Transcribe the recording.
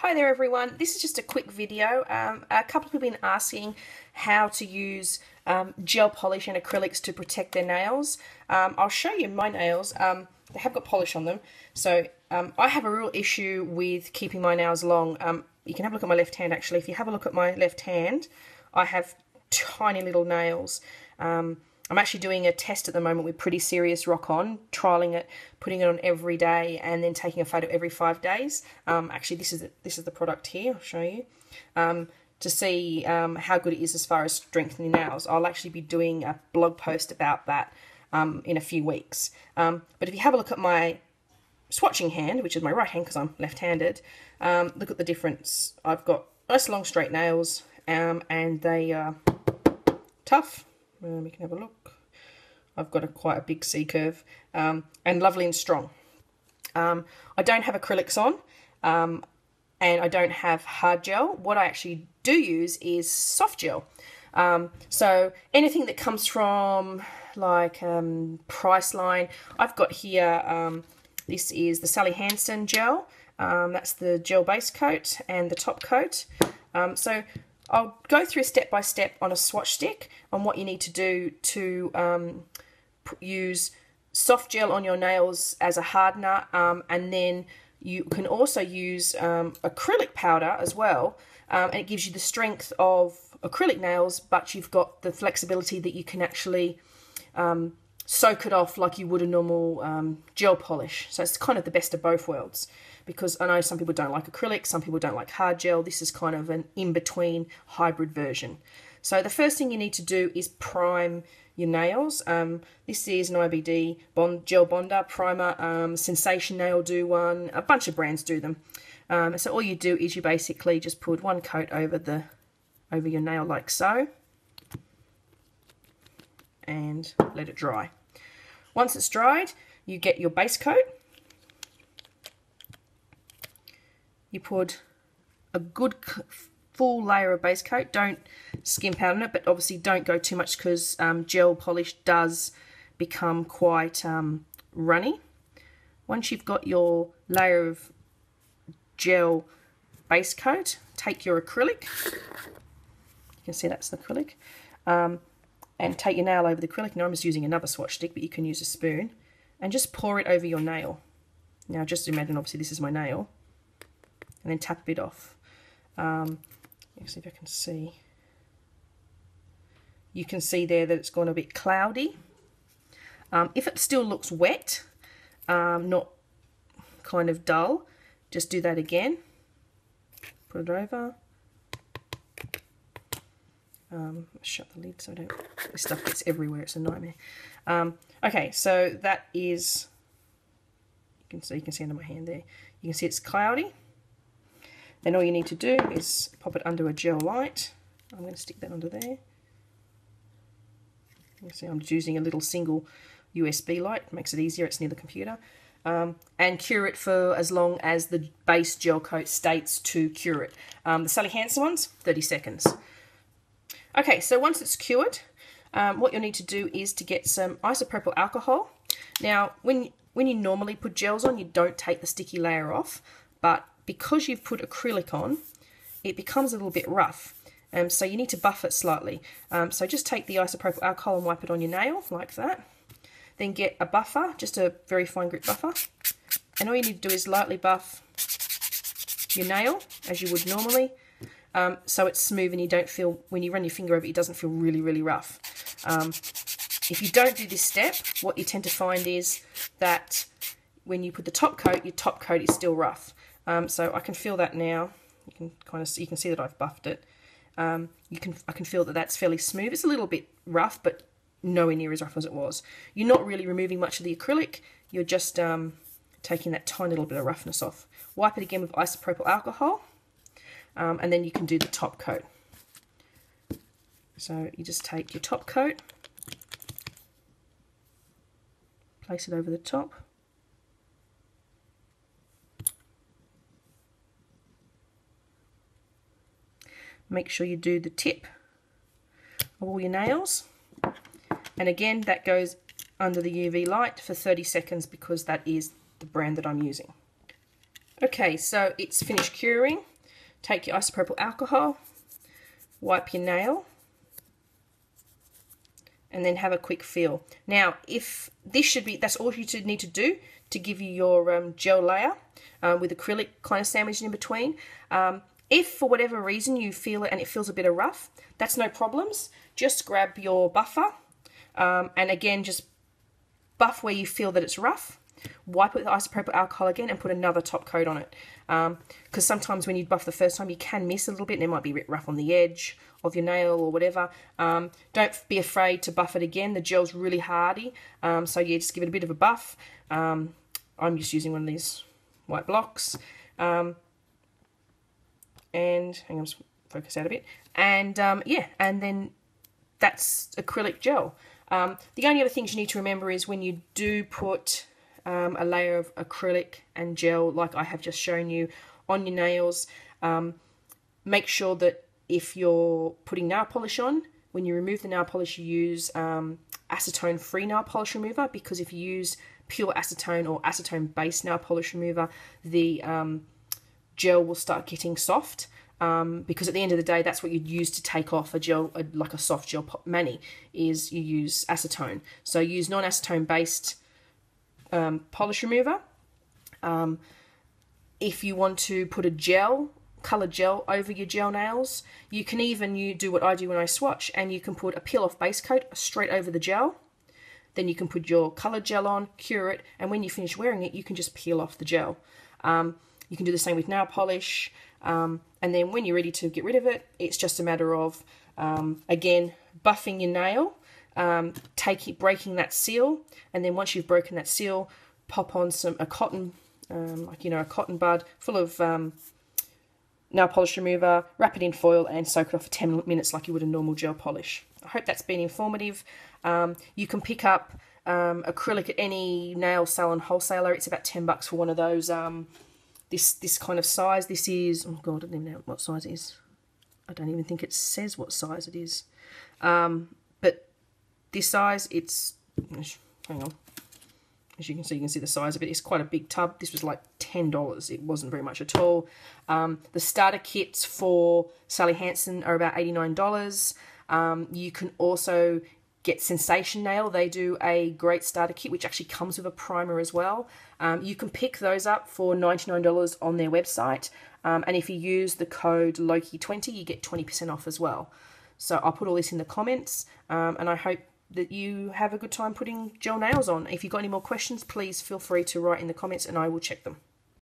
Hi there everyone, this is just a quick video. A couple of people have been asking how to use gel polish and acrylics to protect their nails. I'll show you my nails. They have got polish on them, so I have a real issue with keeping my nails long. You can have a look at my left hand actually. If you have a look at my left hand, I have tiny little nails. I'm actually doing a test at the moment with Pretty Serious Rock On, trialing it, putting it on every day, and then taking a photo every 5 days. Actually, this is the product here. I'll show you to see how good it is as far as strengthening nails. I'll actually be doing a blog post about that in a few weeks. But if you have a look at my swatching hand, which is my right hand because I'm left-handed, look at the difference. I've got nice long straight nails, and they are tough. We can have a look. I've got quite a big C-curve and lovely and strong. I don't have acrylics on and I don't have hard gel. What I actually do use is soft gel. So anything that comes from like Priceline, I've got here, this is the Sally Hansen gel. That's the gel base coat and the top coat. So I'll go through step by step on a swatch stick on what you need to do to use soft gel on your nails as a hardener, and then you can also use acrylic powder as well, and it gives you the strength of acrylic nails, but you've got the flexibility that you can actually soak it off like you would a normal gel polish. So it's kind of the best of both worlds, because I know some people don't like acrylic, some people don't like hard gel. This is kind of an in-between hybrid version. So the first thing you need to do is prime your nails. This is an IBD gel bonder primer. Sensation Nail do one. A bunch of brands do them. So all you do is you basically just put one coat over your nail like so, and let it dry. Once it's dried, you get your base coat. You put a good full layer of base coat. Don't skimp out on it, but obviously don't go too much, because gel polish does become quite runny. Once you've got your layer of gel base coat, take your acrylic. You can see that's the acrylic. And take your nail over the acrylic. Now I'm just using another swatch stick, but you can use a spoon, and just pour it over your nail. Now just imagine, obviously this is my nail, and then tap a bit off. Let's see if I can see. You can see there that it's gone a bit cloudy. If it still looks wet, not kind of dull, just do that again. Put it over. Shut the lid so this stuff gets everywhere. It's a nightmare. Okay, so that is, you can see under my hand there. You can see it's cloudy. Then all you need to do is pop it under a gel light. I'm going to stick that under there. You can see I'm just using a little single USB light. It makes it easier. It's near the computer. And cure it for as long as the base gel coat states to cure it. The Sally Hansen ones, 30 seconds. Okay, so once it's cured, what you'll need to do is to get some isopropyl alcohol. Now, when you normally put gels on, you don't take the sticky layer off, but because you've put acrylic on, it becomes a little bit rough. So you need to buff it slightly. So just take the isopropyl alcohol and wipe it on your nail like that. Then get a buffer, just a very fine grit buffer. And all you need to do is lightly buff your nail as you would normally. So it's smooth and you don't feel, when you run your finger over it, it doesn't feel really, really rough. If you don't do this step, what you tend to find is that when you put the top coat, your top coat is still rough. So I can feel that now. You can see that I've buffed it. I can feel that that's fairly smooth. It's a little bit rough, but nowhere near as rough as it was. You're not really removing much of the acrylic. You're just taking that tiny little bit of roughness off. Wipe it again with isopropyl alcohol, and then you can do the top coat. So you just take your top coat, place it over the top. Make sure you do the tip of all your nails. And again, that goes under the UV light for 30 seconds because that is the brand that I'm using. Okay, so it's finished curing. take your isopropyl alcohol, wipe your nail, and then have a quick feel. Now, if this should be, that's all you need to do to give you your gel layer with acrylic kind of sandwiched in between. If for whatever reason you feel it and it feels a bit of rough, that's no problems. Just grab your buffer and again, just buff where you feel that it's rough. Wipe it with isopropyl alcohol again and put another top coat on it. Because sometimes when you buff the first time, you can miss a little bit and it might be a bit rough on the edge of your nail or whatever. Don't be afraid to buff it again. The gel's really hardy. So yeah, just give it a bit of a buff. I'm just using one of these white blocks. And hang on, just focus out a bit. And yeah, and then that's acrylic gel. The only other things you need to remember is when you do put a layer of acrylic and gel like I have just shown you on your nails, make sure that if you're putting nail polish on, when you remove the nail polish you use acetone free nail polish remover, because if you use pure acetone or acetone based nail polish remover, the gel will start getting soft, because at the end of the day that's what you'd use to take off a gel, like a soft gel mani, is you use acetone. So use non-acetone based polish remover. If you want to put a gel, coloured gel over your gel nails, you can even do what I do when I swatch, and you can put a peel off base coat straight over the gel. Then you can put your coloured gel on, cure it, and when you finish wearing it you can just peel off the gel. You can do the same with nail polish, and then when you're ready to get rid of it, it's just a matter of again buffing your nail, breaking that seal, and then once you've broken that seal, pop on a cotton, like a cotton bud full of nail polish remover, wrap it in foil, and soak it off for 10 minutes like you would a normal gel polish. I hope that's been informative. You can pick up acrylic at any nail salon wholesaler. It's about $10 for one of those. This kind of size. This is, oh god, I don't even know what size it is. I don't even think it says what size it is. But this size, it's, hang on, as you can see the size of it. It's quite a big tub. This was like $10. It wasn't very much at all. The starter kits for Sally Hansen are about $89. You can also get Sensation Nail. They do a great starter kit which actually comes with a primer as well. You can pick those up for $99 on their website, and if you use the code Loki20 you get 20% off as well. So I'll put all this in the comments, and I hope that you have a good time putting gel nails on. If you've got any more questions, please feel free to write in the comments and I will check them.